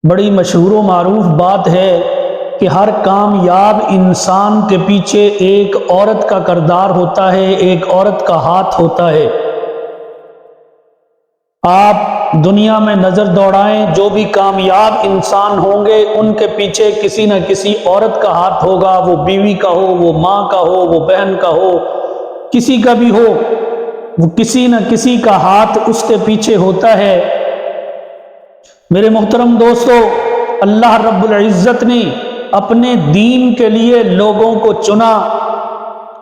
بڑی مشہور و معروف بات ہے کہ ہر کامیاب انسان کے پیچھے ایک عورت کا کردار ہوتا ہے، ایک عورت کا ہاتھ ہوتا ہے۔ آپ دنیا میں نظر دوڑائیں، جو بھی کامیاب انسان ہوں گے ان کے پیچھے کسی نہ کسی عورت کا ہاتھ ہوگا، وہ بیوی کا ہو، وہ ماں کا ہو، وہ بہن کا ہو، کسی کا بھی ہو، وہ کسی نہ کسی کا ہاتھ اس کے پیچھے ہوتا ہے۔ میرے محترم دوستو، اللہ رب العزت نے اپنے دین کے لیے لوگوں کو چنا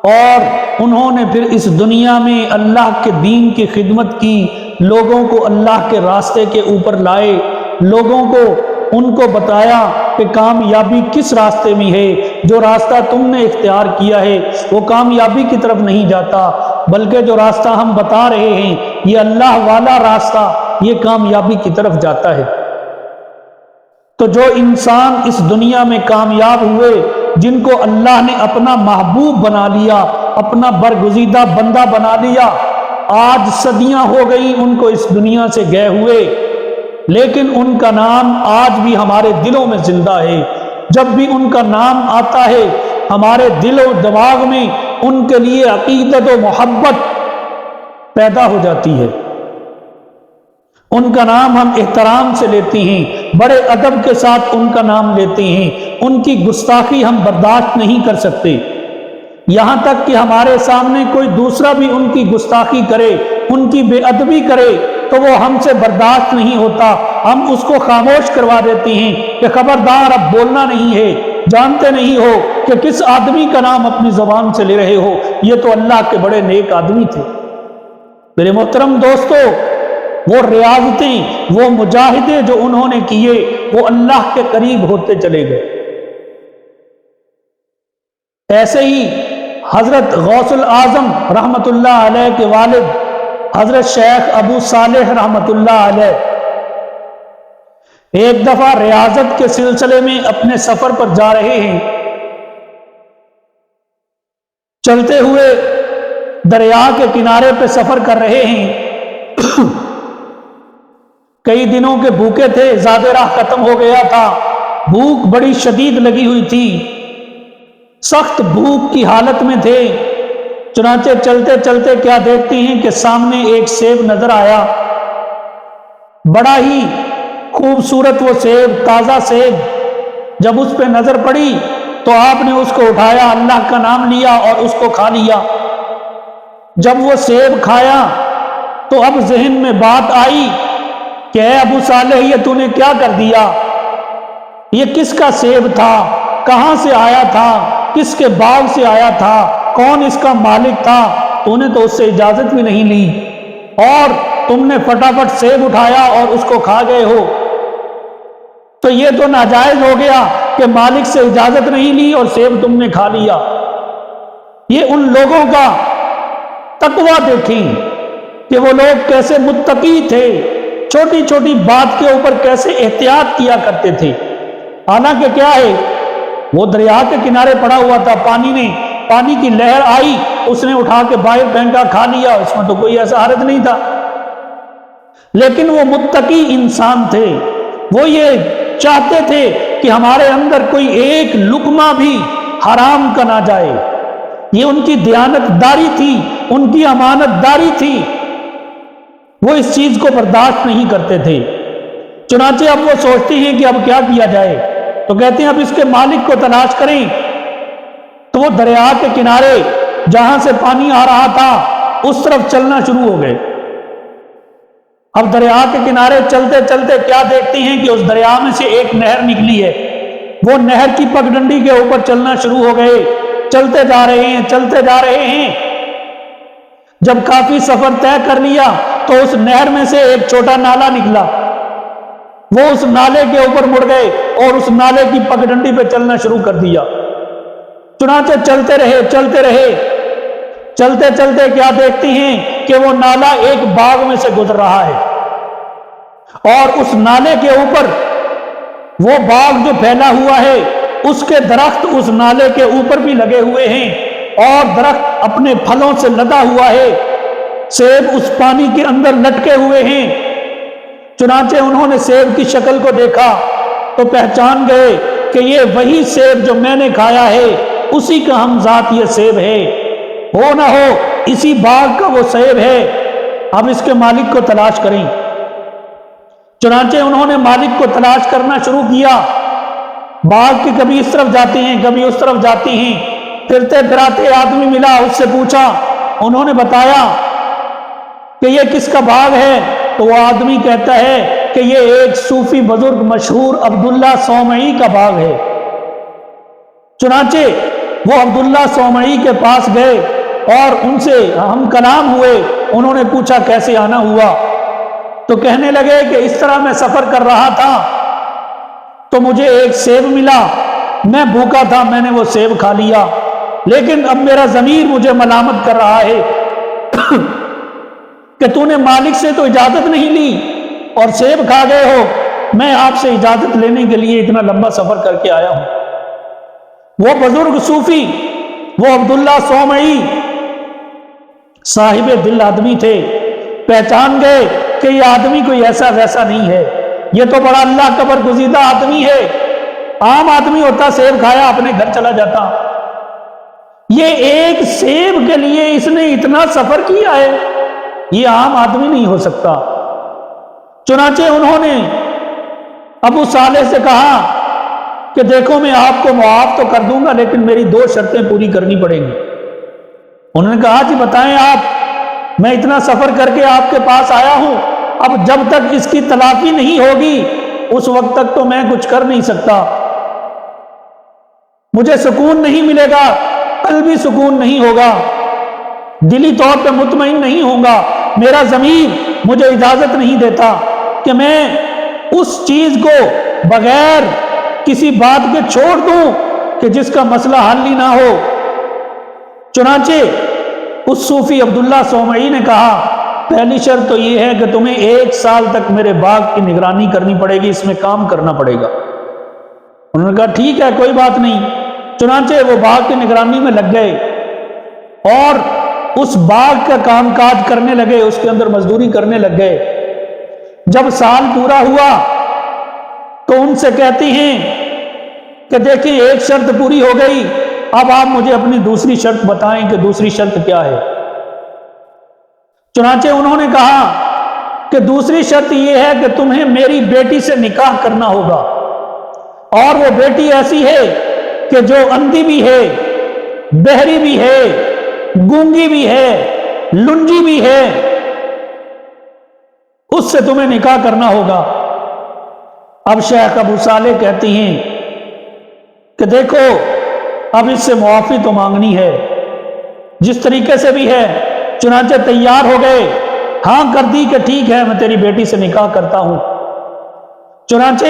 اور انہوں نے پھر اس دنیا میں اللہ کے دین کی خدمت کی، لوگوں کو اللہ کے راستے کے اوپر لائے، لوگوں کو ان کو بتایا کہ کامیابی کس راستے میں ہے، جو راستہ تم نے اختیار کیا ہے وہ کامیابی کی طرف نہیں جاتا، بلکہ جو راستہ ہم بتا رہے ہیں یہ اللہ والا راستہ، یہ کامیابی کی طرف جاتا ہے۔ تو جو انسان اس دنیا میں کامیاب ہوئے، جن کو اللہ نے اپنا محبوب بنا لیا، اپنا برگزیدہ بندہ بنا لیا، آج صدیاں ہو گئی ان کو اس دنیا سے گئے ہوئے، لیکن ان کا نام آج بھی ہمارے دلوں میں زندہ ہے۔ جب بھی ان کا نام آتا ہے ہمارے دل و دماغ میں ان کے لیے عقیدت و محبت پیدا ہو جاتی ہے، ان کا نام ہم احترام سے لیتے ہیں، بڑے ادب کے ساتھ ان کا نام لیتے ہیں، ان کی گستاخی ہم برداشت نہیں کر سکتے، یہاں تک کہ ہمارے سامنے کوئی دوسرا بھی ان کی گستاخی کرے، ان کی بے ادبی کرے تو وہ ہم سے برداشت نہیں ہوتا، ہم اس کو خاموش کروا دیتے ہیں کہ خبردار اب بولنا نہیں ہے، جانتے نہیں ہو کہ کس آدمی کا نام اپنی زبان سے لے رہے ہو، یہ تو اللہ کے بڑے نیک آدمی تھے۔ میرے محترم دوستو، وہ ریاضتیں، وہ مجاہدے جو انہوں نے کیے، وہ اللہ کے قریب ہوتے چلے گئے۔ ایسے ہی حضرت غوث العظم رحمت اللہ علیہ کے والد حضرت شیخ ابو صالح رحمت اللہ علیہ ایک دفعہ ریاضت کے سلسلے میں اپنے سفر پر جا رہے ہیں، چلتے ہوئے دریا کے کنارے پہ سفر کر رہے ہیں، کئی دنوں کے بھوکے تھے، زیادہ راہ ختم ہو گیا تھا، بھوک بڑی شدید لگی ہوئی تھی، سخت بھوک کی حالت میں تھے، چنانچہ چلتے چلتے کیا دیکھتے ہیں کہ سامنے ایک سیب نظر آیا، بڑا ہی خوبصورت وہ سیب، تازہ سیب، جب اس پہ نظر پڑی تو آپ نے اس کو اٹھایا، اللہ کا نام لیا اور اس کو کھا لیا۔ جب وہ سیب کھایا تو اب ذہن میں بات آئی کہ اے ابو صالح، یہ تو نے کیا کر دیا؟ یہ کس کا سیب تھا؟ کہاں سے آیا تھا؟ کس کے باغ سے آیا تھا؟ کون اس کا مالک تھا؟ تو نے تو اس سے اجازت بھی نہیں لی اور تم نے فٹافٹ سیب اٹھایا اور اس کو کھا گئے ہو، تو یہ تو ناجائز ہو گیا کہ مالک سے اجازت نہیں لی اور سیب تم نے کھا لیا۔ یہ ان لوگوں کا تقویٰ دیکھیں کہ وہ لوگ کیسے متقی تھے، چھوٹی چھوٹی بات کے اوپر کیسے احتیاط کیا کرتے تھے۔ حالانکہ کیا ہے، وہ دریا کے کنارے پڑا ہوا تھا، پانی کی لہر آئی، اس نے اٹھا کے باہر پھینکا، کھا لیا، اس میں تو کوئی ایسا حرج نہیں تھا، لیکن وہ متقی انسان تھے، وہ یہ چاہتے تھے کہ ہمارے اندر کوئی ایک لقمہ بھی حرام کا نہ جائے، یہ ان کی دیانت داری تھی، ان کی امانت داری تھی، وہ اس چیز کو برداشت نہیں کرتے تھے۔ چنانچہ اب وہ سوچتے ہیں کہ اب کیا کیا جائے، تو کہتے ہیں اب اس کے مالک کو تلاش کریں، تو وہ دریا کے کنارے جہاں سے پانی آ رہا تھا اس طرف چلنا شروع ہو گئے۔ اب دریا کے کنارے چلتے چلتے کیا دیکھتے ہیں کہ اس دریا میں سے ایک نہر نکلی ہے، وہ نہر کی پگڈنڈی کے اوپر چلنا شروع ہو گئے، چلتے جا رہے ہیں، جب کافی سفر طے کر لیا تو اس نہر میں سے ایک چھوٹا نالا نکلا، وہ اس نالے کے اوپر مڑ گئے اور اس نالے کی پگڈنڈی پہ چلنا شروع کر دیا۔ چنانچہ چلتے رہے، چلتے چلتے کیا دیکھتے ہیں کہ وہ نالا ایک باغ میں سے گزر رہا ہے اور اس نالے کے اوپر وہ باغ جو پھیلا ہوا ہے اس کے درخت اس نالے کے اوپر بھی لگے ہوئے ہیں اور درخت اپنے پھلوں سے لدا ہوا ہے، سیب اس پانی کے اندر لٹکے ہوئے ہیں۔ چنانچہ انہوں نے سیب کی شکل کو دیکھا تو پہچان گئے کہ یہ وہی سیب جو میں نے کھایا ہے اسی کا ہم ذات یہ سیب ہے، ہو نہ ہو اسی باغ کا وہ سیب ہے، اب اس کے مالک کو تلاش کریں۔ چنانچہ انہوں نے مالک کو تلاش کرنا شروع کیا، باغ کی کبھی اس طرف جاتے ہیں کبھی اس طرف جاتے ہیں، پھرتے پھراتے آدمی ملا، اس سے پوچھا، انہوں نے بتایا کہ یہ کس کا باغ ہے؟ تو وہ آدمی کہتا ہے کہ یہ ایک صوفی بزرگ مشہور عبداللہ صومعی کا باغ ہے۔ چنانچہ وہ عبداللہ صومعی کے پاس گئے اور ان سے ہم کلام ہوئے، انہوں نے پوچھا کیسے آنا ہوا؟ تو کہنے لگے کہ اس طرح میں سفر کر رہا تھا تو مجھے ایک سیب ملا، میں بھوکا تھا، میں نے وہ سیب کھا لیا، لیکن اب میرا ضمیر مجھے ملامت کر رہا ہے کہ تو نے مالک سے تو اجازت نہیں لی اور سیب کھا گئے ہو، میں آپ سے اجازت لینے کے لیے اتنا لمبا سفر کر کے آیا ہوں۔ وہ بزرگ صوفی، وہ عبداللہ صومعی صاحب دل آدمی تھے، پہچان گئے کہ یہ آدمی کوئی ایسا ویسا نہیں ہے، یہ تو بڑا اللہ کا برگزیدہ آدمی ہے، عام آدمی ہوتا سیب کھایا اپنے گھر چلا جاتا، یہ ایک سیب کے لیے اس نے اتنا سفر کیا ہے، یہ عام آدمی نہیں ہو سکتا۔ چنانچہ انہوں نے ابو صالح سے کہا کہ دیکھو میں آپ کو معاف تو کر دوں گا لیکن میری 2 شرطیں پوری کرنی پڑیں گی۔ انہوں نے کہا جی بتائیں آپ، میں اتنا سفر کر کے آپ کے پاس آیا ہوں، اب جب تک اس کی تلافی نہیں ہوگی اس وقت تک تو میں کچھ کر نہیں سکتا، مجھے سکون نہیں ملے گا، قلبی سکون نہیں ہوگا، دلی طور پہ مطمئن نہیں ہوں گا، میرا ضمیر مجھے اجازت نہیں دیتا کہ میں اس چیز کو بغیر کسی بات کے چھوڑ دوں کہ جس کا مسئلہ حل ہی نہ ہو۔ چنانچہ اس صوفی عبداللہ صومعی نے کہا پہلی شرط تو یہ ہے کہ تمہیں 1 سال تک میرے باغ کی نگرانی کرنی پڑے گی، اس میں کام کرنا پڑے گا۔ انہوں نے کہا ٹھیک ہے کوئی بات نہیں۔ چنانچہ وہ باغ کی نگرانی میں لگ گئے اور اس باغ کا کام کاج کرنے لگے، اس کے اندر مزدوری کرنے لگ گئے۔ جب سال پورا ہوا تو ان سے کہتی ہیں کہ دیکھیں 1 شرط پوری ہو گئی، اب آپ مجھے اپنی دوسری شرط بتائیں کہ دوسری شرط کیا ہے۔ چنانچہ انہوں نے کہا کہ دوسری شرط یہ ہے کہ تمہیں میری بیٹی سے نکاح کرنا ہوگا، اور وہ بیٹی ایسی ہے کہ جو اندھی بھی ہے، بہری بھی ہے، گونگی بھی ہے، لنجی بھی ہے، اس سے تمہیں نکاح کرنا ہوگا۔ اب شیخ ابو صالح کہتی ہیں کہ دیکھو اب اس سے معافی تو مانگنی ہے جس طریقے سے بھی ہے۔ چنانچہ تیار ہو گئے، ہاں کر دی کہ ٹھیک ہے میں تیری بیٹی سے نکاح کرتا ہوں۔ چنانچہ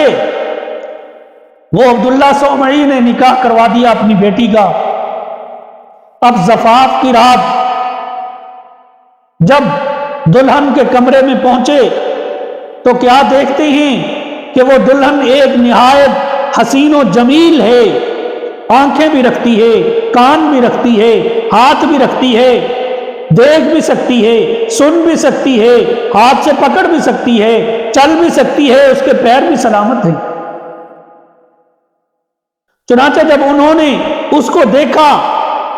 وہ عبداللہ صومعی نے نکاح کروا دیا اپنی بیٹی کا۔ اب زفاف کی رات جب دلہن کے کمرے میں پہنچے تو کیا دیکھتے ہیں کہ وہ دلہن ایک نہایت حسین و جمیل ہے، آنکھیں بھی رکھتی ہے، کان بھی رکھتی ہے، ہاتھ بھی رکھتی ہے، دیکھ بھی سکتی ہے، سن بھی سکتی ہے، ہاتھ سے پکڑ بھی سکتی ہے، چل بھی سکتی ہے، اس کے پیر بھی سلامت ہیں۔ چنانچہ جب انہوں نے اس کو دیکھا،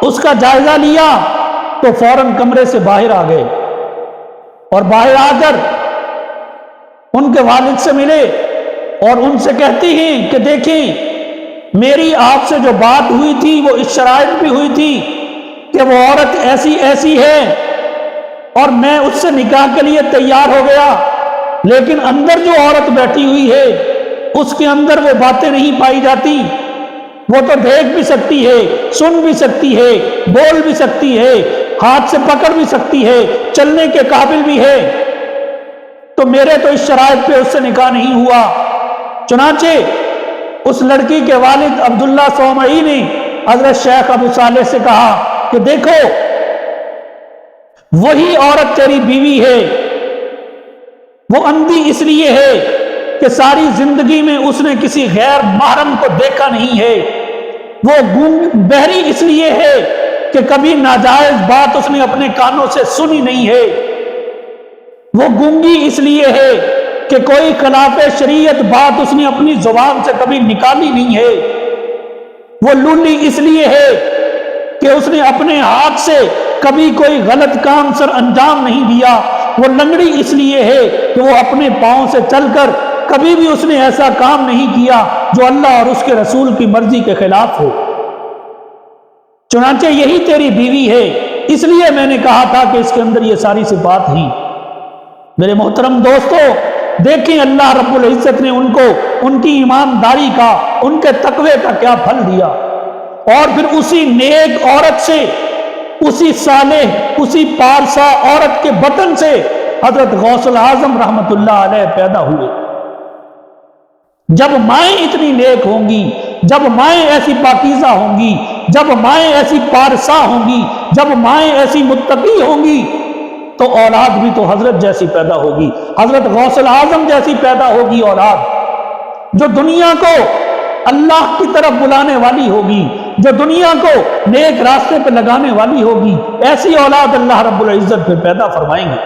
اس کا جائزہ لیا تو فوراً کمرے سے باہر آ گئے اور باہر آ کر ان کے والد سے ملے اور ان سے کہتی ہیں کہ دیکھیں میری آپ سے جو بات ہوئی تھی وہ اس شرائط بھی ہوئی تھی کہ وہ عورت ایسی ایسی ہے اور میں اس سے نکاح کے لیے تیار ہو گیا، لیکن اندر جو عورت بیٹھی ہوئی ہے اس کے اندر وہ باتیں نہیں پائی جاتی، وہ تو دیکھ بھی سکتی ہے، سن بھی سکتی ہے، بول بھی سکتی ہے، ہاتھ سے پکڑ بھی سکتی ہے، چلنے کے قابل بھی ہے، تو میرے تو اس شرائط پہ اس سے نکاح نہیں ہوا۔ چنانچہ اس لڑکی کے والد عبداللہ صومعی نے حضرت شیخ ابو صالح سے کہا کہ دیکھو وہی عورت تیری بیوی ہے، وہ اندھی اس لیے ہے کہ ساری زندگی میں اس نے کسی غیر محرم کو دیکھا نہیں ہے، وہ بہری اس لیے ہے کہ کبھی ناجائز بات اس نے اپنے کانوں سے سنی نہیں ہے، وہ گونگی اس لیے ہے کہ کوئی خلاف شریعت بات اس نے اپنی زبان سے کبھی نکالی نہیں ہے۔ وہ لولی اس لیے ہے کہ اس نے اپنے ہاتھ سے کبھی کوئی غلط کام سر انجام نہیں دیا۔ وہ لنگڑی اس لیے ہے کہ وہ اپنے پاؤں سے چل کر کبھی بھی اس نے ایسا کام نہیں کیا جو اللہ اور اس کے رسول کی مرضی کے خلاف ہو۔ چنانچہ یہی تیری بیوی ہے، اس لیے میں نے کہا تھا کہ اس کے اندر یہ ساری صفات ہیں۔ میرے محترم دوستو، دیکھیں اللہ رب العزت نے ان کو ان کی ایمانداری کا، ان کے تقوی کا کیا پھل دیا، اور پھر اسی نیک عورت سے، اسی صالح، اسی پارسا عورت کے بطن سے حضرت غوث الاعظم رحمت اللہ علیہ پیدا ہوئے۔ جب مائیں اتنی نیک ہوں گی، جب مائیں ایسی پاکیزہ ہوں گی، جب مائیں ایسی پارسا ہوں گی، جب مائیں ایسی متقی ہوں گی، تو اولاد بھی تو حضرت جیسی پیدا ہوگی، حضرت غوث الاعظم جیسی پیدا ہوگی اولاد، جو دنیا کو اللہ کی طرف بلانے والی ہوگی، جو دنیا کو نیک راستے پہ لگانے والی ہوگی۔ ایسی اولاد اللہ رب العزت پہ پیدا فرمائیں گے۔